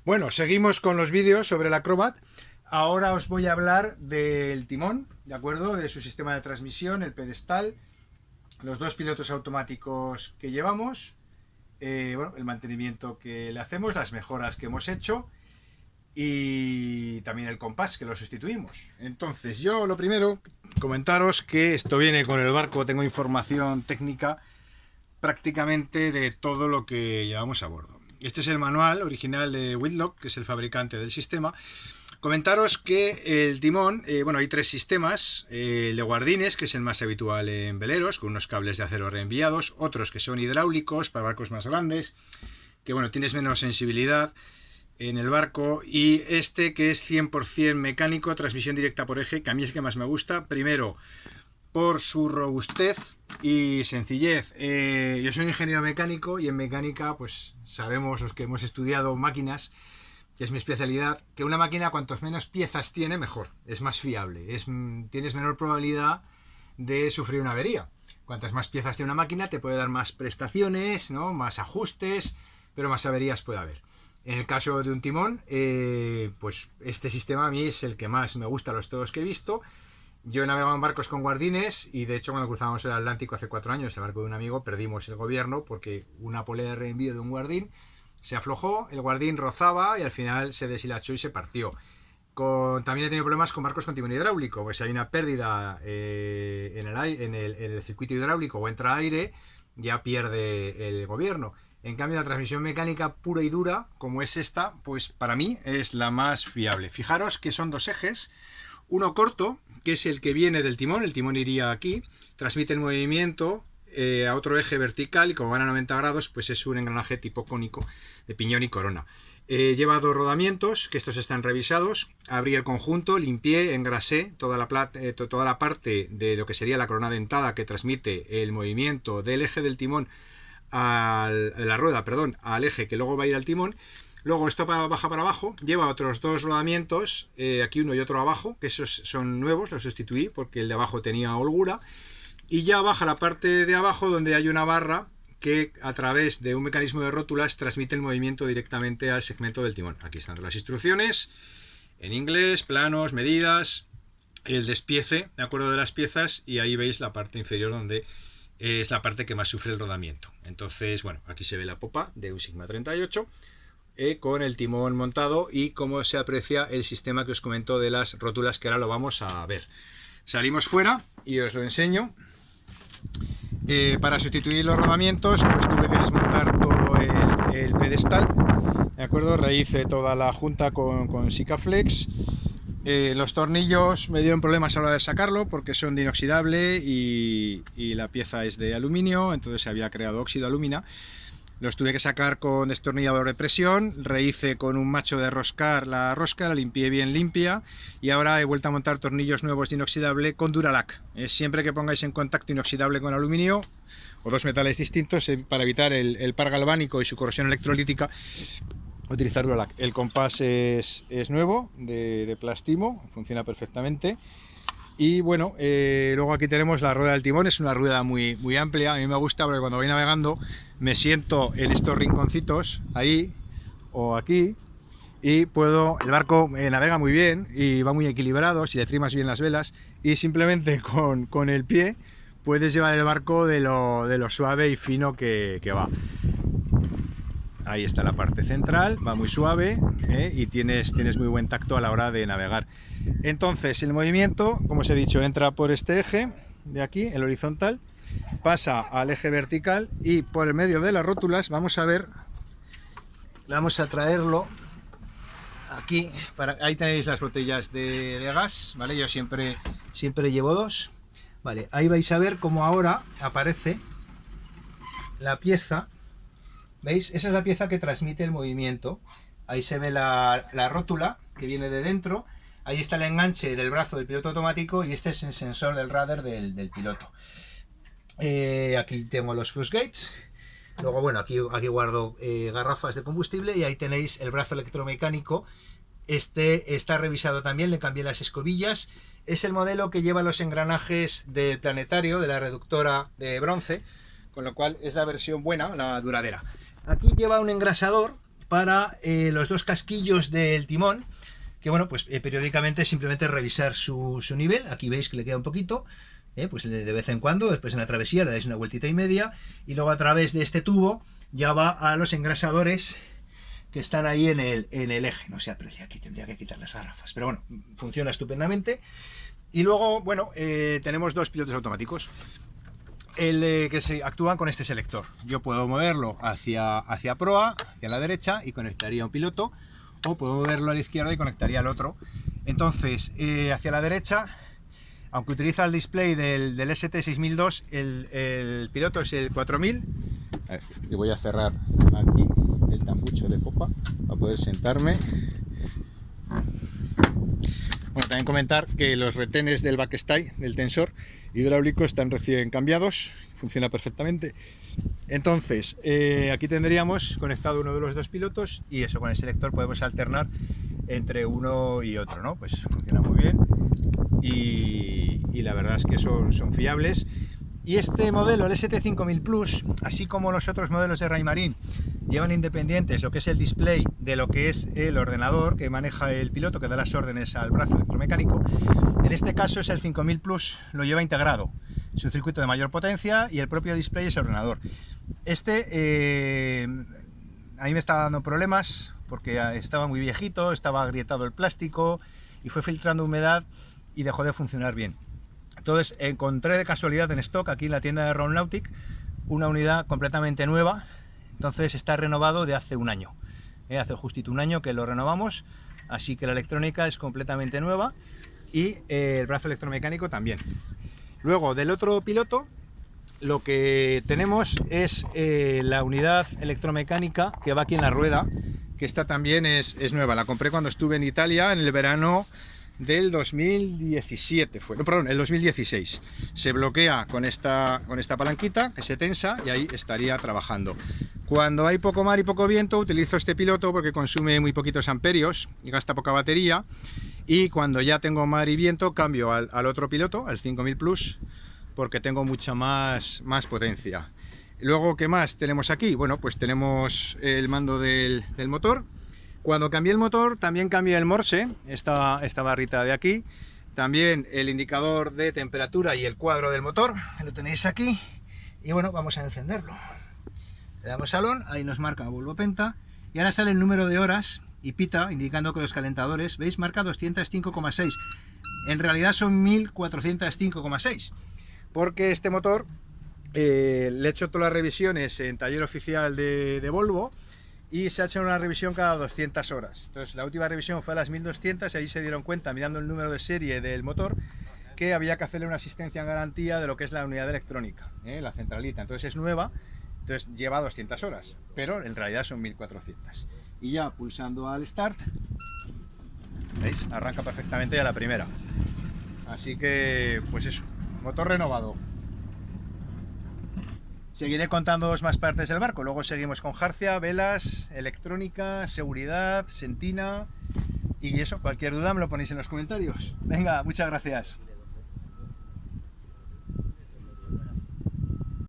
Bueno, seguimos con los vídeos sobre el Acrobat. Ahora os voy a hablar del timón, ¿de acuerdo? De su sistema de transmisión, el pedestal, los dos pilotos automáticos que llevamos, bueno, el mantenimiento que le hacemos, las mejoras que hemos hecho y también el compás que lo sustituimos. Entonces, yo lo primero, comentaros que esto viene con el barco, tengo información técnica prácticamente de todo lo que llevamos a bordo. Este es el manual original de Whitlock, que es el fabricante del sistema. Comentaros que el timón, bueno, hay tres sistemas, el de guardines, que es el más habitual en veleros, con unos cables de acero reenviados, otros que son hidráulicos para barcos más grandes, que bueno, tienes menos sensibilidad en el barco, y este que es 100% mecánico, transmisión directa por eje, que a mí es que más me gusta, primero por su robustez y sencillez. Yo soy ingeniero mecánico y en mecánica pues sabemos los que hemos estudiado máquinas, que es mi especialidad, que una máquina cuantos menos piezas tiene mejor, es más fiable, tienes menor probabilidad de sufrir una avería. Cuantas más piezas tiene una máquina te puede dar más prestaciones, ¿no? Más ajustes, pero más averías puede haber. En el caso de un timón, pues este sistema a mí es el que más me gusta, los todos que he visto. Yo he navegado en barcos con guardines y de hecho cuando cruzábamos el Atlántico hace 4 años, el barco de un amigo, perdimos el gobierno porque una polea de reenvío de un guardín se aflojó, el guardín rozaba y al final se deshilachó y se partió. También he tenido problemas con barcos con timón hidráulico, pues si hay una pérdida en el circuito hidráulico o entra aire, ya pierde el gobierno. En cambio, la transmisión mecánica pura y dura, como es esta, pues para mí es la más fiable. Fijaros que son dos ejes, uno corto, que es el que viene del timón, el timón iría aquí, transmite el movimiento a otro eje vertical y como van a 90 grados, pues es un engranaje tipo cónico de piñón y corona. Lleva dos rodamientos, que estos están revisados, abrí el conjunto, limpié, engrasé toda la parte de lo que sería la corona dentada que transmite el movimiento del eje del timón de la rueda, perdón, al eje que luego va a ir al timón. Luego esto baja para abajo, lleva otros dos rodamientos, aquí uno y otro abajo, que esos son nuevos, los sustituí porque el de abajo tenía holgura, y ya baja la parte de abajo donde hay una barra que a través de un mecanismo de rótulas transmite el movimiento directamente al segmento del timón. Aquí están las instrucciones en inglés, planos, medidas, el despiece de acuerdo de las piezas, y ahí veis la parte inferior donde es la parte que más sufre el rodamiento. Entonces, bueno, aquí se ve la popa de un Sigma 38 con el timón montado y cómo se aprecia el sistema que os comento de las rótulas, que ahora lo vamos a ver. Salimos fuera y os lo enseño. Para sustituir los rodamientos pues tuve que desmontar todo el pedestal, ¿de acuerdo? Rehice toda la junta con Sikaflex. Los tornillos me dieron problemas a la hora de sacarlo porque son de inoxidable y la pieza es de aluminio, entonces se había creado óxido alumina. Los tuve que sacar con destornillador de presión, rehice con un macho de roscar la rosca, la limpié bien limpia y ahora he vuelto a montar tornillos nuevos de inoxidable con Duralac. Siempre que pongáis en contacto inoxidable con aluminio o dos metales distintos, para evitar el par galvánico y su corrosión electrolítica, utilizar Duralac. El compás es nuevo, de Plastimo, funciona perfectamente. Y bueno, luego aquí tenemos la rueda del timón, es una rueda muy amplia, a mí me gusta porque cuando voy navegando me siento en estos rinconcitos, ahí o aquí, y el barco navega muy bien y va muy equilibrado si le trimas bien las velas, y simplemente con el pie puedes llevar el barco de lo suave y fino que va. Ahí está la parte central, va muy suave, y tienes muy buen tacto a la hora de navegar. Entonces el movimiento, como os he dicho, entra por este eje de aquí, el horizontal, pasa al eje vertical y por el medio de las rótulas vamos a traerlo aquí. Ahí tenéis las botellas de gas, ¿vale? Yo siempre llevo dos. Vale, ahí vais a ver cómo ahora aparece la pieza. ¿Veis? Esa es la pieza que transmite el movimiento. Ahí se ve la rótula que viene de dentro. Ahí está el enganche del brazo del piloto automático y este es el sensor del radar del piloto. Aquí tengo los fuse gates. Luego, bueno, aquí guardo garrafas de combustible y ahí tenéis el brazo electromecánico. Este está revisado también, le cambié las escobillas. Es el modelo que lleva los engranajes del planetario, de la reductora de bronce, con lo cual es la versión buena, la duradera. Aquí lleva un engrasador para los dos casquillos del timón, que bueno, pues periódicamente simplemente revisar su nivel. Aquí veis que le queda un poquito, pues de vez en cuando, después en la travesía le dais una vueltita y media, y luego a través de este tubo ya va a los engrasadores que están ahí en el eje. No se aprecia aquí, tendría que quitar las garrafas, pero bueno, funciona estupendamente. Y luego, bueno, tenemos dos pilotos automáticos, que se actúan con este selector. Yo puedo moverlo hacia proa, hacia la derecha, y conectaría un piloto, o puedo moverlo a la izquierda y conectaría al otro. Entonces, hacia la derecha, aunque utiliza el display del ST6002, el piloto es el 4000. A ver, yo voy a cerrar aquí el tambucho de popa para poder sentarme. Bueno, también comentar que los retenes del backstay, del tensor hidráulico, están recién cambiados, funciona perfectamente. Entonces, aquí tendríamos conectado uno de los dos pilotos, y eso, con el selector podemos alternar entre uno y otro, ¿no? Pues funciona muy bien, y la verdad es que son fiables. Y este modelo, el ST5000 Plus, así como los otros modelos de Raymarine, llevan independientes lo que es el display de lo que es el ordenador que maneja el piloto, que da las órdenes al brazo electromecánico. En este caso es el 5000 Plus, lo lleva integrado, es un circuito de mayor potencia y el propio display es ordenador. Este a mí me estaba dando problemas porque estaba muy viejito, estaba agrietado el plástico y fue filtrando humedad y dejó de funcionar bien. Entonces encontré de casualidad en stock aquí en la tienda de Ronautic una unidad completamente nueva. Entonces está renovado de hace un año, hace justito un año que lo renovamos, así que la electrónica es completamente nueva y el brazo electromecánico también. Luego, del otro piloto, lo que tenemos es la unidad electromecánica que va aquí en la rueda, que esta también es nueva. La compré cuando estuve en Italia en el verano del 2017, el 2016. Se bloquea con esta palanquita que se tensa y ahí estaría trabajando. Cuando hay poco mar y poco viento utilizo este piloto porque consume muy poquitos amperios y gasta poca batería, y cuando ya tengo mar y viento cambio al otro piloto, al 5000 Plus, porque tengo mucha más potencia. Luego, ¿qué más tenemos aquí? Bueno, pues tenemos el mando del motor. Cuando cambié el motor también cambié el Morse, esta barrita de aquí, también el indicador de temperatura y el cuadro del motor, lo tenéis aquí. Y bueno, vamos a encenderlo. Le damos al on, ahí nos marca Volvo Penta, y ahora sale el número de horas y pita, indicando que los calentadores, ¿veis? Marca 205,6. En realidad son 1405,6, porque este motor le he hecho todas las revisiones en taller oficial de Volvo, y se ha hecho una revisión cada 200 horas. Entonces la última revisión fue a las 1200 y ahí se dieron cuenta, mirando el número de serie del motor, que había que hacerle una asistencia en garantía de lo que es la unidad electrónica, la centralita. Entonces es nueva, entonces lleva 200 horas, pero en realidad son 1400. Y ya pulsando al start, ¿veis? Arranca perfectamente a la primera. Así que, pues eso, motor renovado. Seguiré contándoos más partes del barco, luego seguimos con jarcia, velas, electrónica, seguridad, sentina, y eso, cualquier duda me lo ponéis en los comentarios. Venga, muchas gracias.